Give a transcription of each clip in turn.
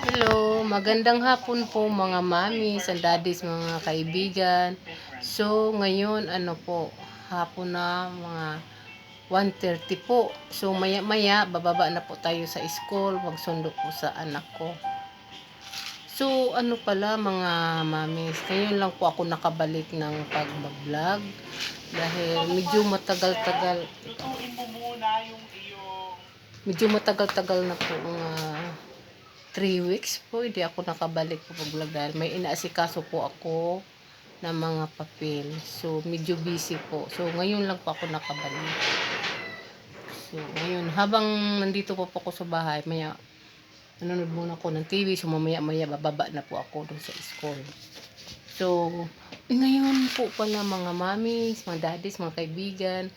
Hello, magandang hapon po mga mamis and daddies, mga kaibigan. So, ngayon hapon na mga 1:30 po. So, maya-maya bababa na po tayo sa school, magsundo po sa anak ko. So, pala mga mamis, ngayon lang po ako nakabalik ng pag-vlog dahil medyo matagal-tagal. Medyo matagal-tagal na po 3 weeks po, hindi ako nakabalik po pag-vlog dahil may inaasikaso po ako ng mga papel. So, medyo busy po. So, ngayon lang po ako nakabalik. So, ngayon, habang nandito po ako sa bahay, nanonood muna ako ng TV. So, mamaya-maya bababa na po ako dun sa school. So, ngayon po pala mga mamis, mga daddies, mga kaibigan,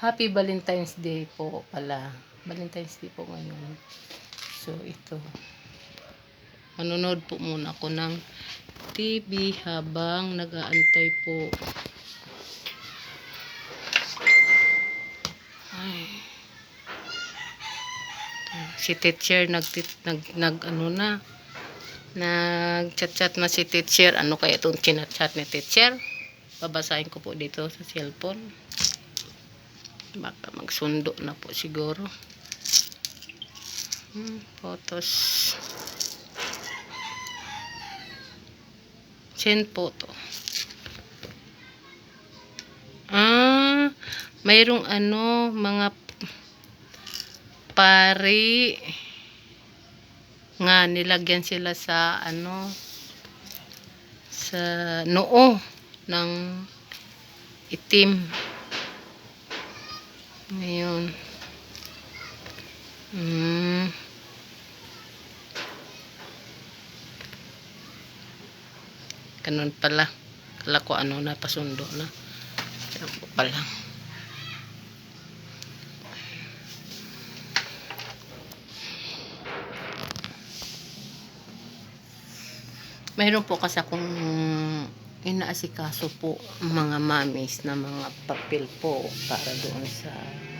Happy Valentine's Day po pala. Valentine's Day po ngayon. So, ito. Manonood po muna ako ng TV habang nag-aantay po. Ay. Si teacher nag-chat-chat na si teacher. Ano kaya itong chinat-chat ni teacher? Babasahin ko po dito sa cellphone. Baka magsundo na po siguro. Photos. Send photo. Mayroong mga pari nga nilagyan sila sa sa noo ng itim. Ngayon. Ganun pala. Kala ko napasundo na. Yan po pala. Mayroon po kasi akong inaasikaso po mga mamis na mga papel po para doon sa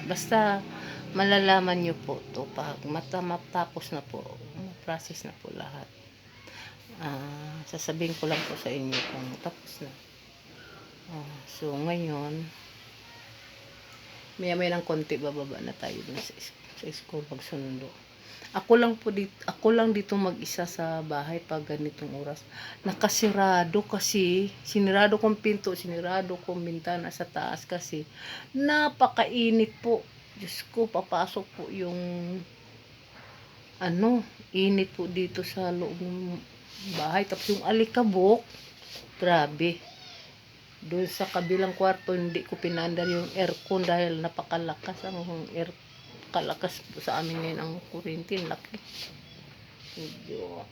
basta malalaman nyo po to pag matapos na po, process na po lahat. Sasabihin ko lang po sa inyo kung tapos na. So ngayon maya ng konti bababa na tayo dun sa school pagsundo. Ako lang dito mag-isa sa bahay pag ganitong oras. Nakasirado kasi, sinirado kong pinto, sinirado kong bintana sa taas kasi napakainit po. Diyos ko, papasok po yung init po dito sa loob ng bahay. Tapos yung alikabok, grabe. Doon sa kabilang kwarto, hindi ko pinandar yung aircon dahil napakalakas ang kalakas po sa amin ngayon ang kuryente, laki. Medyo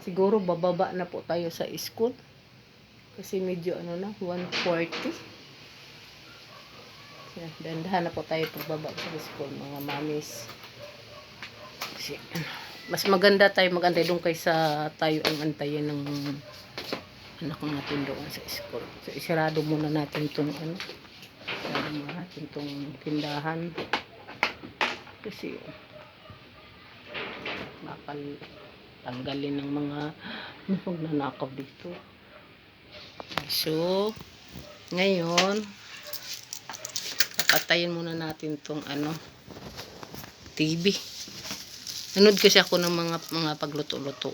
siguro bababa na po tayo sa school kasi medyo 1:40. Dandahan na po tayo pagbaba sa school mga mamis kasi mas maganda tayo magantay doon kaysa tayo ang antayin ng anak natin doon sa school. So, isarado muna natin itong tindahan kasi tanggalin ng mga magnanakaw dito. So, ngayon patayin muna natin itong TV. Nanood kasi ako ng mga pagluto-luto.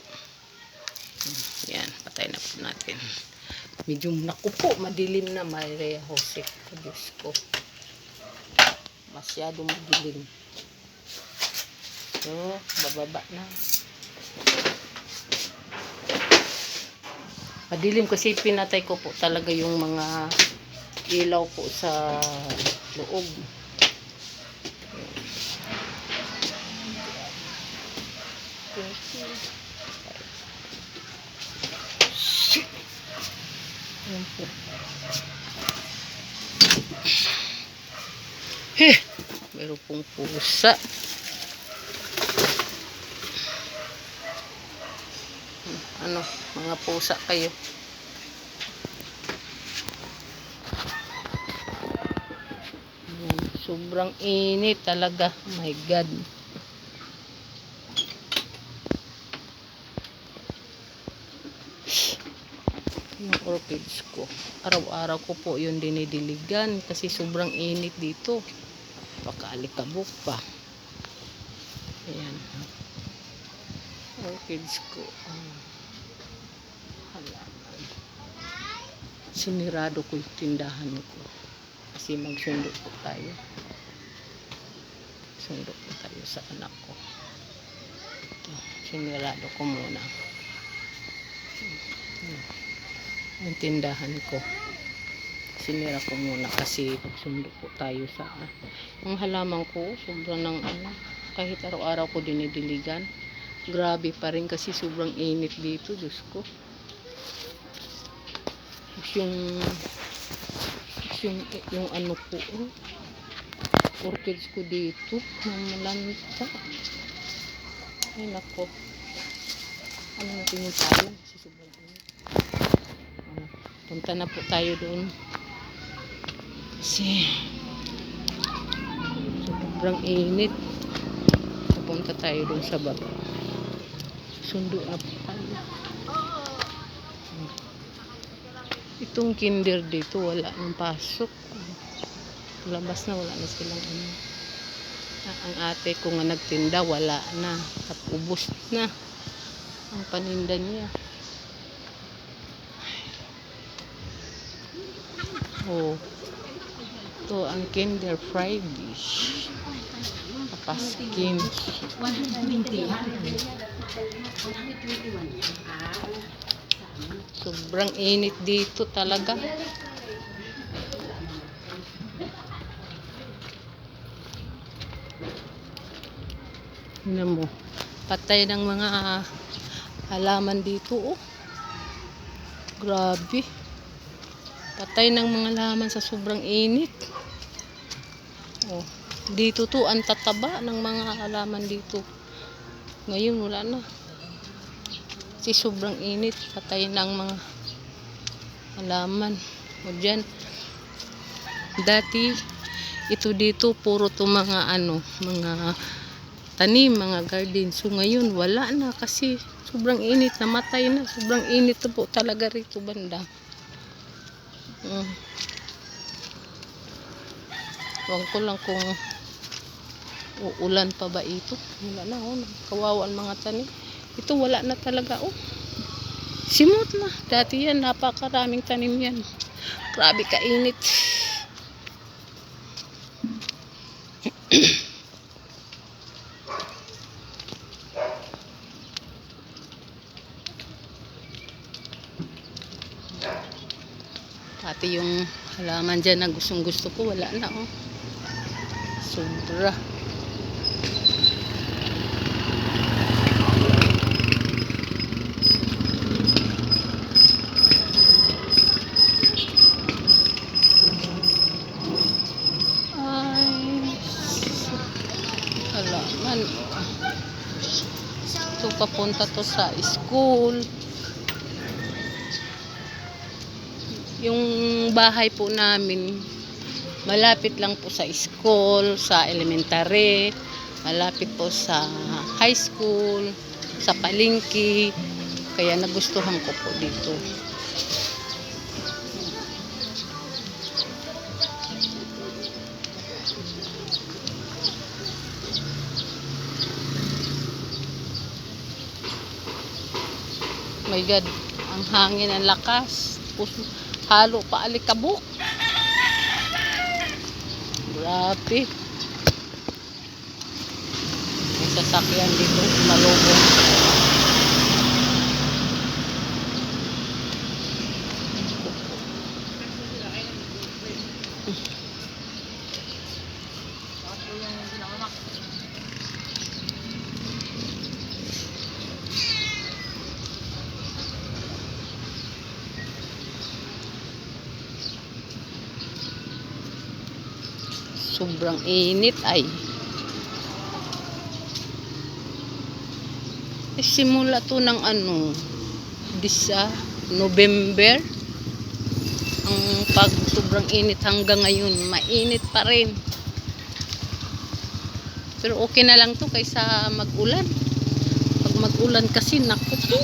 Yan, patay na po natin. Medyo naku po, madilim na, Maria Jose. Diyos ko. Masyado madilim. So, bababa na. Madilim kasi pinatay ko po talaga yung mga ilaw po sa loob. Meron pong pusa. Mga pusa kayo. Sobrang init talaga. Oh my God. Yung orchids ko. Araw-araw ko po yung dinidiligan kasi sobrang init dito. Pakaalikabok pa. Ayan. Orchids ko. Halaman. Sinirado ko yung tindahan ko. Kasi magsundo po tayo. Sundo po tayo sa anak ko. Ito. Sinirado ko muna. Yung tindahan ko. Sinira ko muna kasi magsundo po tayo sa yung halaman ko. Sobrang ng kahit araw-araw ko dinidiligan. Grabe pa rin kasi sobrang init dito. Diyos ko. Yung ano po. Orchids ko dito. Namalanta. Ay nako. Ano natin yung tayo? Kasi sobrang init. Punta na po tayo doon. Kasi sobrang init. Pupunta tayo doon sa baba. Sundo na po tayo. Itong kinder dito wala nang pasok. Labas na, wala na silang ang ate ko nga nagtinda wala na. Ubos na ang paninda niya. Oh, ito ang Kinder Fried Dish. Kapaskin. 120. Sobrang init dito talaga. Tingnan mo. Patay ng mga halaman dito. Oh. Grabe. Patay ng mga halaman sa sobrang init. Oh. Dito to ang tataba ng mga halaman dito. Ngayon wala na. Kasi sobrang init. Patay ng mga halaman. O dyan. Dati ito dito puro to mga mga tanim, mga garden. So ngayon wala na kasi sobrang init, namatay na. Sobrang init na po talaga rito banda. Huwag ko lang kung uulan pa ba ito. Wala na, oh. Kawawa ang mga tanim. Ito wala na talaga, oh. Simot na. Dati yan, napakaraming tanim yan. Grabe kainit. Pati yung halaman dyan na gustong gusto ko, wala na, oh. Sobra. Ay, halaman. Ito papunta to sa school. Yung bahay po namin malapit lang po sa school, sa elementary, malapit po sa high school, sa palengke, kaya nagustuhan ko po dito. My God, ang hangin ang lakas. Halo pa alikabok. Grabe. May sasakyan dito, malubog. Sobrang init ay. Simula to ng November. Ang pag sobrang init hanggang ngayon, mainit pa rin. Pero okay na lang to kaysa mag-ulan. Pag mag-ulan kasi, naku po.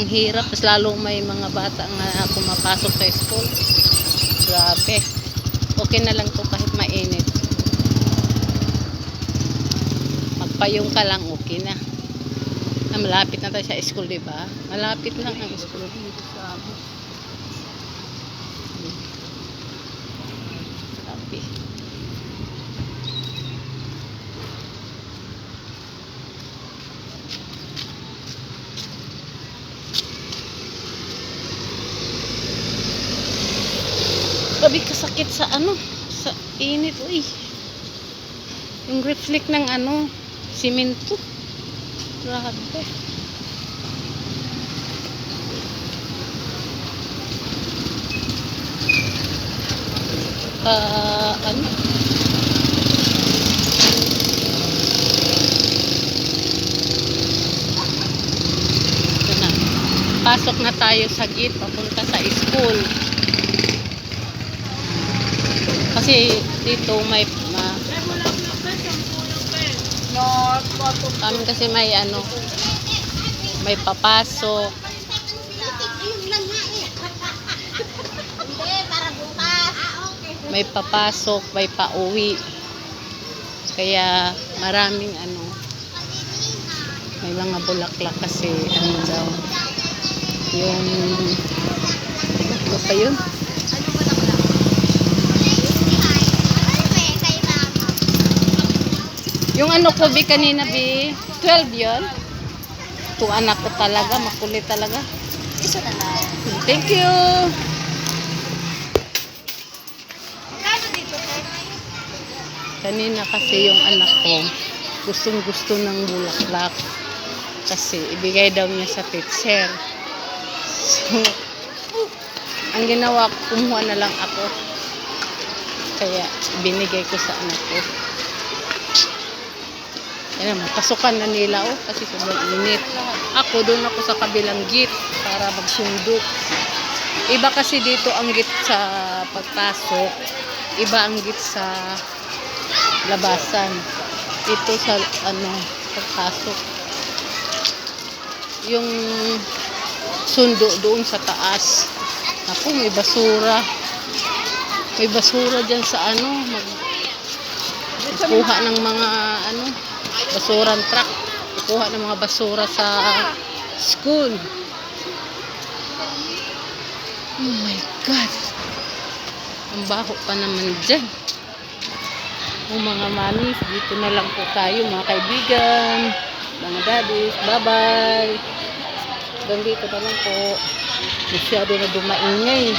Ang hirap. Mas lalong may mga bata nga pumapasok sa school. Grabe. Okay na lang to kahit mainit. Magpayong ka lang, okay na. Malapit na tayo sa school, diba? Malapit lang ang school dito sa amin. Grabe. Grabe kasakit sa sa init, uy. Yung reflect ng simento. Grabe. Ano? Ito na. Pasok na tayo sa gate papunta sa school. Kasi dito may kami kasi may papasok. May papasok, may pauwi. Kaya maraming may mga bulaklak kasi daw. Yung ano pa yun? Yung ko bi kanina bi 12 yun. Ito anak ko talaga, makulit talaga. Isa na lang. Thank you. Kanina kasi yung anak ko gustong gusto ng bulaklak kasi ibigay daw niya sa teacher. So ang ginawa ko, kumuha na lang ako, kaya binigay ko sa anak ko. Ayan, pasukan na nila kasi sobrang init. Ako doon ako sa kabilang gate para magsundo. Iba kasi dito ang gate sa pagpasok, iba ang gate sa labasan. Ito sa pagpasok. Yung sundo doon sa taas. Ako, may basura. May basura dyan sa kuha ng mga basurang truck. Kuha ng mga basura sa school. Oh my God. Ang baho pa naman dyan. Mga mamis, dito na lang po tayo mga kaibigan, mga daddies, bye-bye. Hanggang dito na lang po. Masyado na dumaingay.